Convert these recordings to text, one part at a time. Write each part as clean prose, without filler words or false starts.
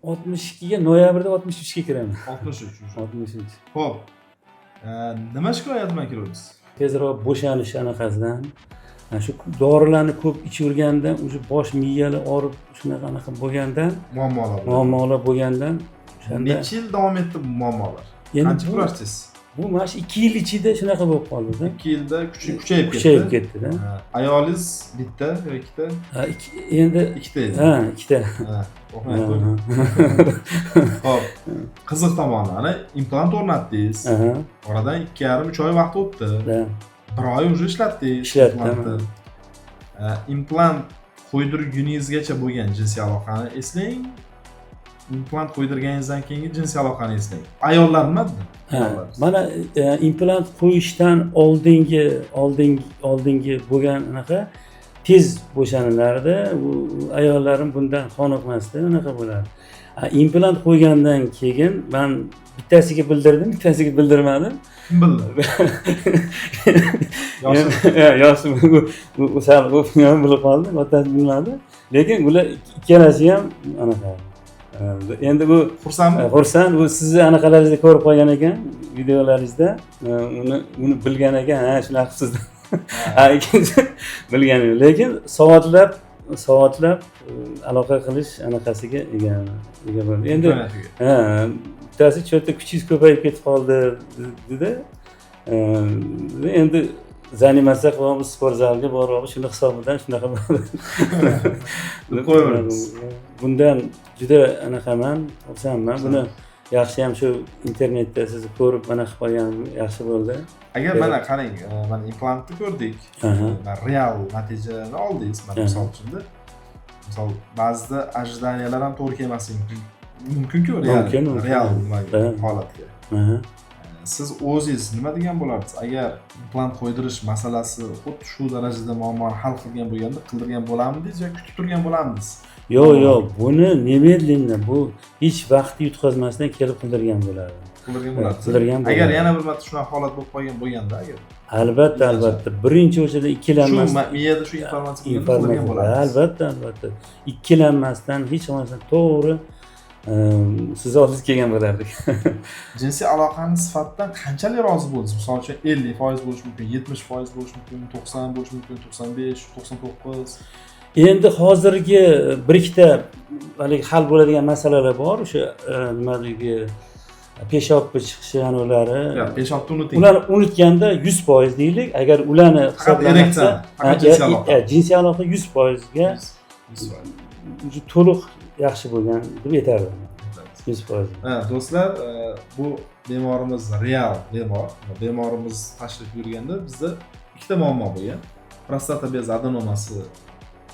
62ga noyabrda 63ga kiraman. 63. 63. Xo'p. Nima shikoyat bilan kiramiz? Tezroq bo'shanish anaqasidan. Shu dorilarni ko'p ichavergandan, o'sha bosh miyali og'rib shunaqa bo'lgandan, muammolar bo'lgandan, o'shanda necha yil davom etdi bu muammolar? Qancha kurashdingiz? Bu mana shu 2 yil ichida shunaqa bo'lib qoldi-da. 2 yilda kuchayib ketdi-da. Ayolingiz bitta yo ikkita? Endi ikkita edi. Ha, ikkita. Xo'p, qiziq tomoni, ana implant o'rnatdingiz. Oradan 2,5-3 oy vaqt o'tdi. 1 oy уже ishlatdingiz. Implant qo'ydirguningizgacha bo'lgan jinsiy aloqani eslang. Implant qo'ydirganingizdan keyingi jinsiy aloqani eslang. Ayollar nima dedi? Mana implant qo'yishdan oldingi bo'lgan anaqa tez bo'shanilardi. U ayollarim bundan qoniqmasdi, anaqa bo'ladi. Implant qo'ygandan keyin men bittasiga bildirdim, bittasiga bildirmadim. Kim bildi? Yoshim u sal ham bilib qoldi, otasi bilmadi. Lekin ular ikkalasi ham anaqa. Endi bu xursand, bu sizni anaqalaringizni ko'rib qolgan ekan, videolaringizda, uni bilgan ekan, shunaqa qilibsiz. Ikkinchi bilgan, lekin soatlab aloqa qilish anaqasiga ega bo'ldi. Endi bittasi cho'tta kuchingiz ko'payib ketib qoldi dedi. Endi zanimatsa qilamiz, sport zaliga borib, shuni hisobidan shunaqa bo'ldi. Qo'yamiz. Bundan juda anaqaman, xursandman. Buni yaxshi ham shu internetda sizni ko'rib mana qilib qolganim yaxshi bo'ldi. Agar mana qarang, mana implantni ko'rdik. Real natijani oldingiz, mana misol uchun. Misol ba'zida ожиданиялар ham to'g'ri kelmasligi mumkin-ku, real holatga. Siz o'zingiz nima degan bo'lardingiz? Agar implant qo'ydirish masalasi xuddi shu darajada muammoni hal qilgan bo'lganda qildirgan bo'lamidingiz yoki kutib turgan bo'lamidingiz? Yo'q, buni nemedlенно, bu hech vaqt yutqazmasdan kelib qildirgan bo'ladi. Qildirgan bo'ladi. Agar yana bir marta shunaqa holat bo'lib qolgan bo'lganda, agar albatta. Birinchi o'chada ikkilanmasdan shu miyada shu informatsiya qildirgan bo'ladi. Albatta. Ikkilanmasdan hech qanday to'g'ri siz oldingizga kelgan bo'lardik. Jinsiy aloqaning sifatidan qanchalik rozi bo'ldingiz? Misol uchun 50% bo'lishi mumkin, 70% bo'lishi mumkin, 90 bo'lishi mumkin, 95, 99. Endi hozirgi bir ikkita hali hal bo'ladigan masalalar bor. O'sha nimadagi peshobga chiqishi anolari. Peshobni unuting. Ularni unutganda 100% deylik. Agar ularni hisoblansa, jinsiy aloqa 100% ga to'liq yaxshi bo'lgan deb aytardim. 100%. Do'stlar, bu bemorimiz real bemor. Bemorimiz tashrif buyurganda bizda ikkita muammo bo'lgan. Prostata bezi adenomasi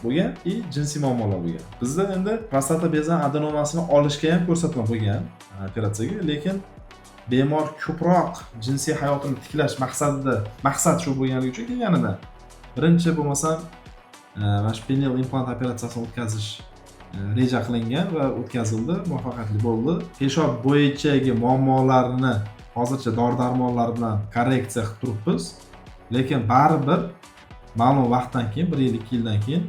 bo'lgan va jinsiy muammolar bo'lgan. Bizda endi prostata bezi adenomasini olishga ham ko'rsatma bo'lgan operatsiyaga, lekin bemor ko'proq jinsiy hayotini tiklash maqsad shu bo'lganligi uchun kelganida birinchi bo'lmasam mana shu penial implant operatsiyasini o'tkazish reja qilingan va o'tkazildi, muvaffaqiyatli bo'ldi. Peshob bo'yichagi muammolarni hozircha dori-darmonlar bilan korreksiya qilib turibmiz, lekin baribir ma'lum vaqtdan keyin, 1 yil, 2 yildan keyin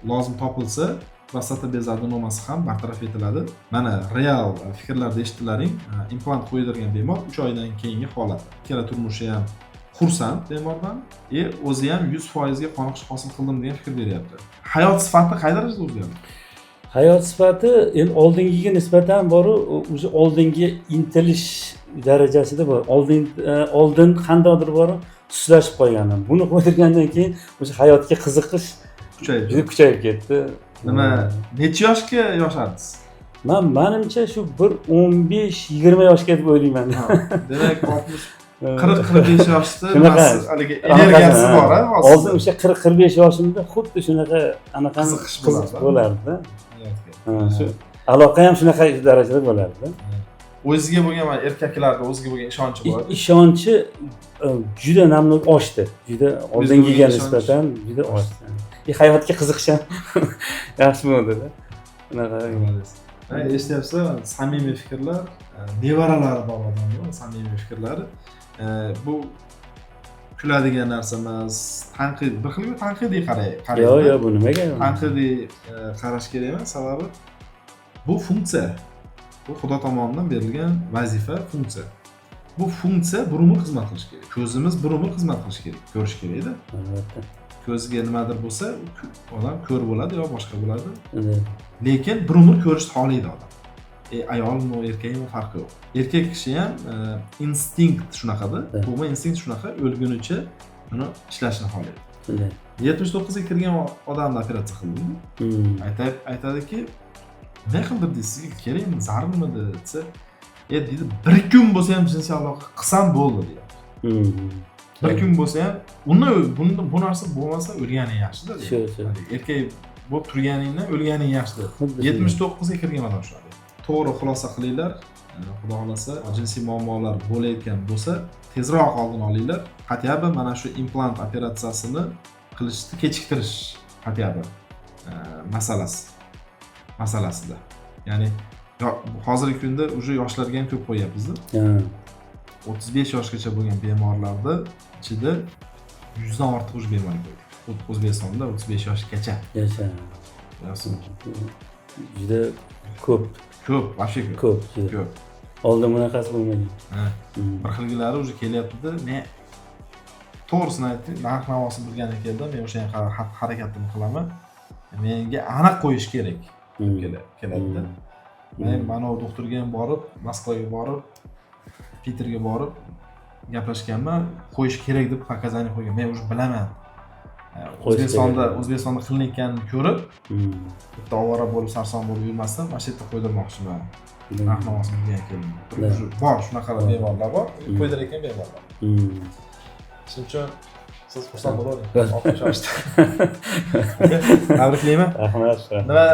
lozim topilsa, prostata bezi adenomasi ham bartaraf etiladi. Mana real fikrlarni eshitdilaring. Implant qo'ydirgan bemor 3 oydan keyingi holat. Ikkala turmushi ham xursand bemordan, o'zi ham 100% ga qoniqish hosil qildim degan fikr beryapti. Hayot sifati qay darajada o'zgardi? Hayot sifati endi oldingiga nisbatan boru, o'zi oldinga intilish darajasida bor. Oldin qandaydir bor, suslashib qolgandim. Buni qo'ydirgandan keyin o'sha hayotga qiziqish kuchayib ketdi. Nima, necha yoshga yoshardingiz? Menimcha shu bir 15-20 yoshga deb o'ylayman. Demak, 40-45 yoshda haligi energiyasi bor, hozir. Hozir o'sha 40-45 yoshimda xuddi shunaqa qiziqish bo'lardi. Shu aloqa ham shunaqa darajada bo'lardi. O'ziga bo'lgan erkaklarda o'ziga bo'lgan ishonchi bor. Ishonchi juda namlik oshdi. Juda oldingiga nisbatan juda oshdi. Hayotga qiziqish ham yaxshi bo'ldi-da. Shunaqa. Eshityapsa, samimiy fikrlar, nevaralari bor odamlar, samimiy fikrlari. Bu kuladigan narsa emas, tanqid, bir xil tanqidiy qaraydi. Yo'q, bu nimaga? Tanqidiy qarash kerak emas, sababi bu funksiya. Bu Xudo tomonidan berilgan vazifa, funksiya. Bu funksiya bir umr xizmat qilishi kerak. Ko'zimiz bir umr xizmat qilishi kerak, ko'rish kerak-da. Albatta. Ko'ziga nimadir bo'lsa, odam ko'r bo'ladi yo boshqa bo'ladi. Evet. Lekin bir umr ko'rishni xohlaydi odam. Ayolmi, erkakmi farqi yo'q. Erkak kishi ham instinkt shunaqada, tug'ma instinkt shunaqa, o'lgunicha uni ishlashni xohlaydi. Evet. 79 ga kirgan odamni operatsiya qildim. Aytadiki, nima qildi sizga kerakmi, zarurmidi desa, deydi, bir kun bo'lsa ham jinsiy aloqa qilsam bo'ldi deydi. Bir kun bo'lsa ham, bu narsa bo'lmasa o'lganing yaxshi-da. Erkak bo'lib turganingdan o'lganing yaxshi. 79 ga kirgan odam shunaqa. To'g'ri xulosa qilinglar. Xudo xolasa, jinsiy muammolar bo'layotgan bo'lsa, tezroq oldini olinglar. Hatyobi mana shu implant operatsiyasini qilishni kechiktirish hatyobi masalasida. Ya'ni hozirgi kunda уже yoshlarga ham ko'p qo'yapmiz-da. 35 yoshgacha bo'lgan bemorlarda ichida 100 dan ortiq уже bemor ko'p. O'zbekistonda 35 yoshgacha. Juda ko'p. Ko'p, vaqti ko'p. Ko'p. Oldin bunaqasi bo'lmagan. Bir xilgilari уже kelyapti-da. Men to'g'risini aytdim, narx-navosini bilgan ekanman, men o'sha harakatimni qilaman. Menga aniq qo'yish kerak. Keladi-da. Men mana u doktorga ham borib, Moskvaga borib, Piterga borib gaplashganman, qo'yish kerak deb показания qo'ygan. Men уже bilaman. O'zbekistonda qilinayotganini ko'rib, bitta ovora bo'lib, sarson bo'lib yurmasdan, mana shu yerda qo'ydirmoqchiman. Narx-navosini bilgan ekanman. Bor, shunaqa bemorlar bor, qo'ydirayotgan bemorlar. Shuning uchun siz xursand bo'lavering. Tabriklayman. Rahmat. Nima